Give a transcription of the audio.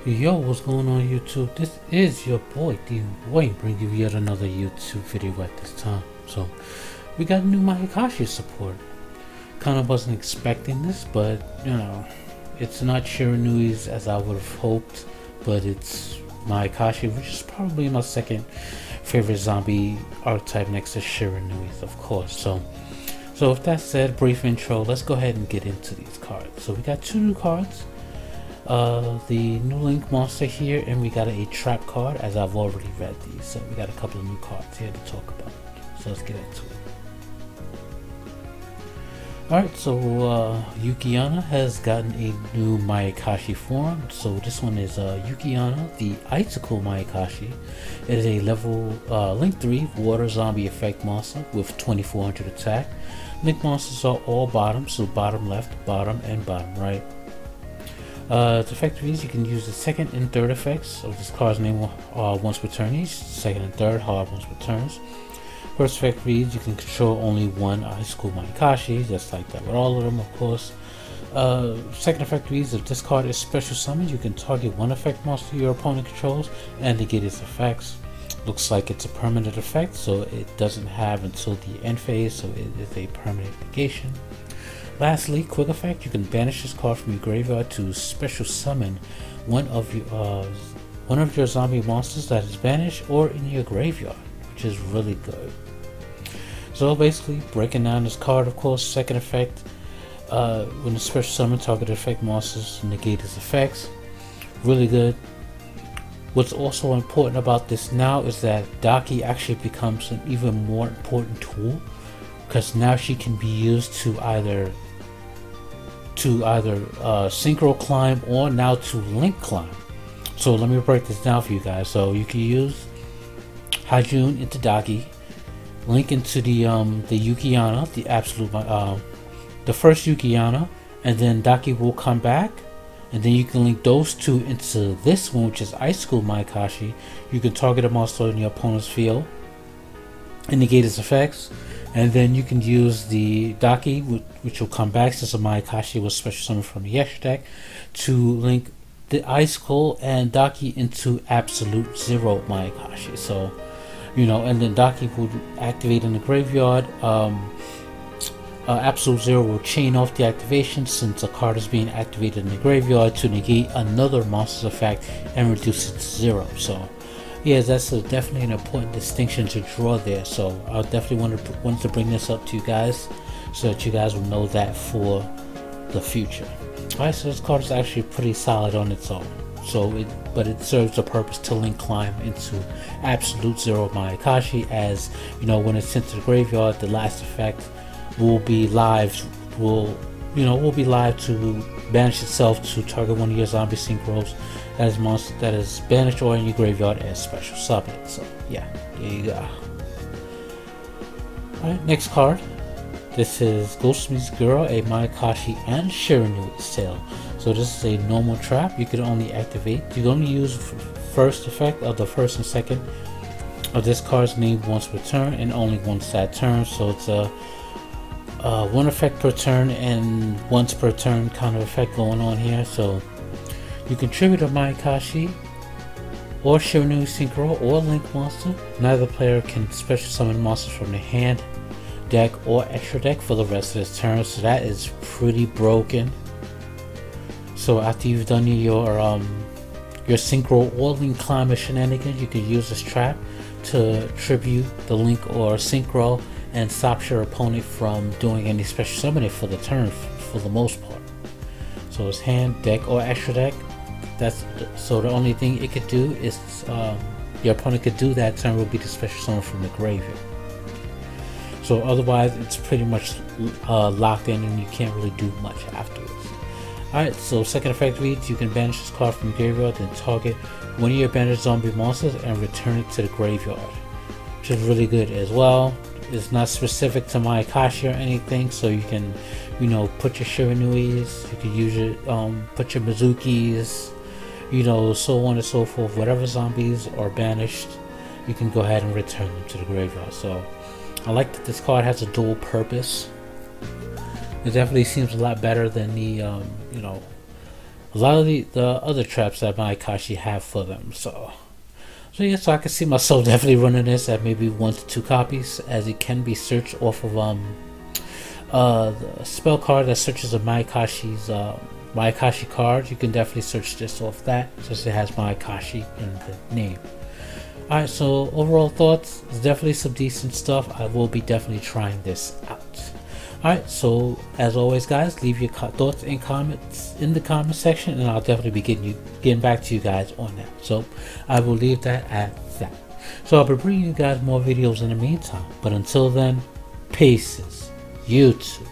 Yo, what's going on YouTube? This is your boy D Wayne bringing you yet another YouTube video at this time. So we got new mayakashi support. Kind of wasn't expecting this, but you know, it's not shiranuis as I would have hoped, but it's mayakashi, which is probably my second favorite zombie archetype next to shiranuis, of course. So with that said, brief intro, let's go ahead and get into these cards. So we got two new cards. The new link monster here, and we got a trap card, as I've already read these, so we got a couple of new cards here to talk about. So let's get into it. Alright, so Yukiana has gotten a new mayakashi form. So this one is Yukiana, the Icicle Mayakashi. It is a level link 3 water zombie effect monster with 2400 attack. Link monsters are all bottom, so bottom left, bottom, and bottom right. Its effect reads: you can use the second and third effects of this card's name once per turn each. Second and third hard once per turns. First effect reads: you can control only one Icicle Mayakashi, just like that with all of them, of course. Second effect reads: if this card is special summoned, you can target one effect monster your opponent controls and negate its effects. Looks like it's a permanent effect, so it doesn't have until the end phase, so it is a permanent negation. Lastly, quick effect: you can banish this card from your graveyard to special summon one of your zombie monsters that is banished or in your graveyard, which is really good. So basically, breaking down this card, of course, second effect, when the special summon target effect monsters, negate its effects. Really good. What's also important about this now is that Daki actually becomes an even more important tool, because now she can be used to either synchro climb or now to link climb. So let me break this down for you guys. So you can use Hajun into Daki, link into the Yukiana, the absolute the first Yukiana, and then Daki will come back, and then you can link those two into this one, which is Icicle Mayakashi. You can target a monster in your opponent's field and negate its effects. And then you can use the Daki, which will come back since a Mayakashi was special summoned from the extra deck, to link the Icicle and Daki into Absolute Zero Mayakashi. So, you know, and then Daki will activate in the graveyard. Absolute Zero will chain off the activation since a card is being activated in the graveyard to negate another monster's effect and reduce it to 0. So yeah, that's definitely an important distinction to draw there. So I definitely wanted to bring this up to you guys so that you guys will know that for the future. Alright, so this card is actually pretty solid on its own. But it serves a purpose to link climb into Absolute Zero Mayakashi, as you know, when it's sent to the graveyard, the last effect will be live to banish itself to target one of your zombie synchros that is banished or in your graveyard as special summon. So yeah, there you go. Alright, next card. This is Ghost Meets Girl, a Mayakashi and Shiranui sale. So this is a normal trap. You can only activate. You can only use first effect of the first and second of this card's name once per turn, and only once that turn. So it's a one effect per turn and once per turn kind of effect going on here. So you contribute a Mayakashi or Shiranui Synchro or Link monster. Neither player can special summon monsters from the hand, deck, or extra deck for the rest of his turn. So that is pretty broken. So after you've done your Synchro or Link Climber shenanigans, you can use this trap to tribute the Link or Synchro and stop your opponent from doing any special summoning for the turn for the most part. So it's hand, deck, or extra deck. So the only thing it could do is your opponent could do that turn will be the special summon from the graveyard. So otherwise it's pretty much locked in and you can't really do much afterwards. Alright, so second effect reads: you can banish this card from the graveyard, then target one of your banished zombie monsters and return it to the graveyard, which is really good as well. It's not specific to Mayakashi or anything, so you can, you know, put your Shiranuis, you can use your put your Mizukis, you know, so on and so forth. Whatever zombies are banished, you can go ahead and return them to the graveyard. So I like that this card has a dual purpose. It definitely seems a lot better than the a lot of the other traps that mayakashi have for them. So yeah, so I can see myself definitely running this at maybe 1 to 2 copies, as it can be searched off of the spell card that searches a mayakashi's mayakashi card. You can definitely search this off that, since it has mayakashi in the name. Alright, so overall thoughts, it's definitely some decent stuff. I will be definitely trying this out. Alright, so as always guys, leave your thoughts and comments in the comment section, and I'll definitely be getting back to you guys on that. So I will leave that at that. So I'll be bringing you guys more videos in the meantime, but until then, peace, YouTube.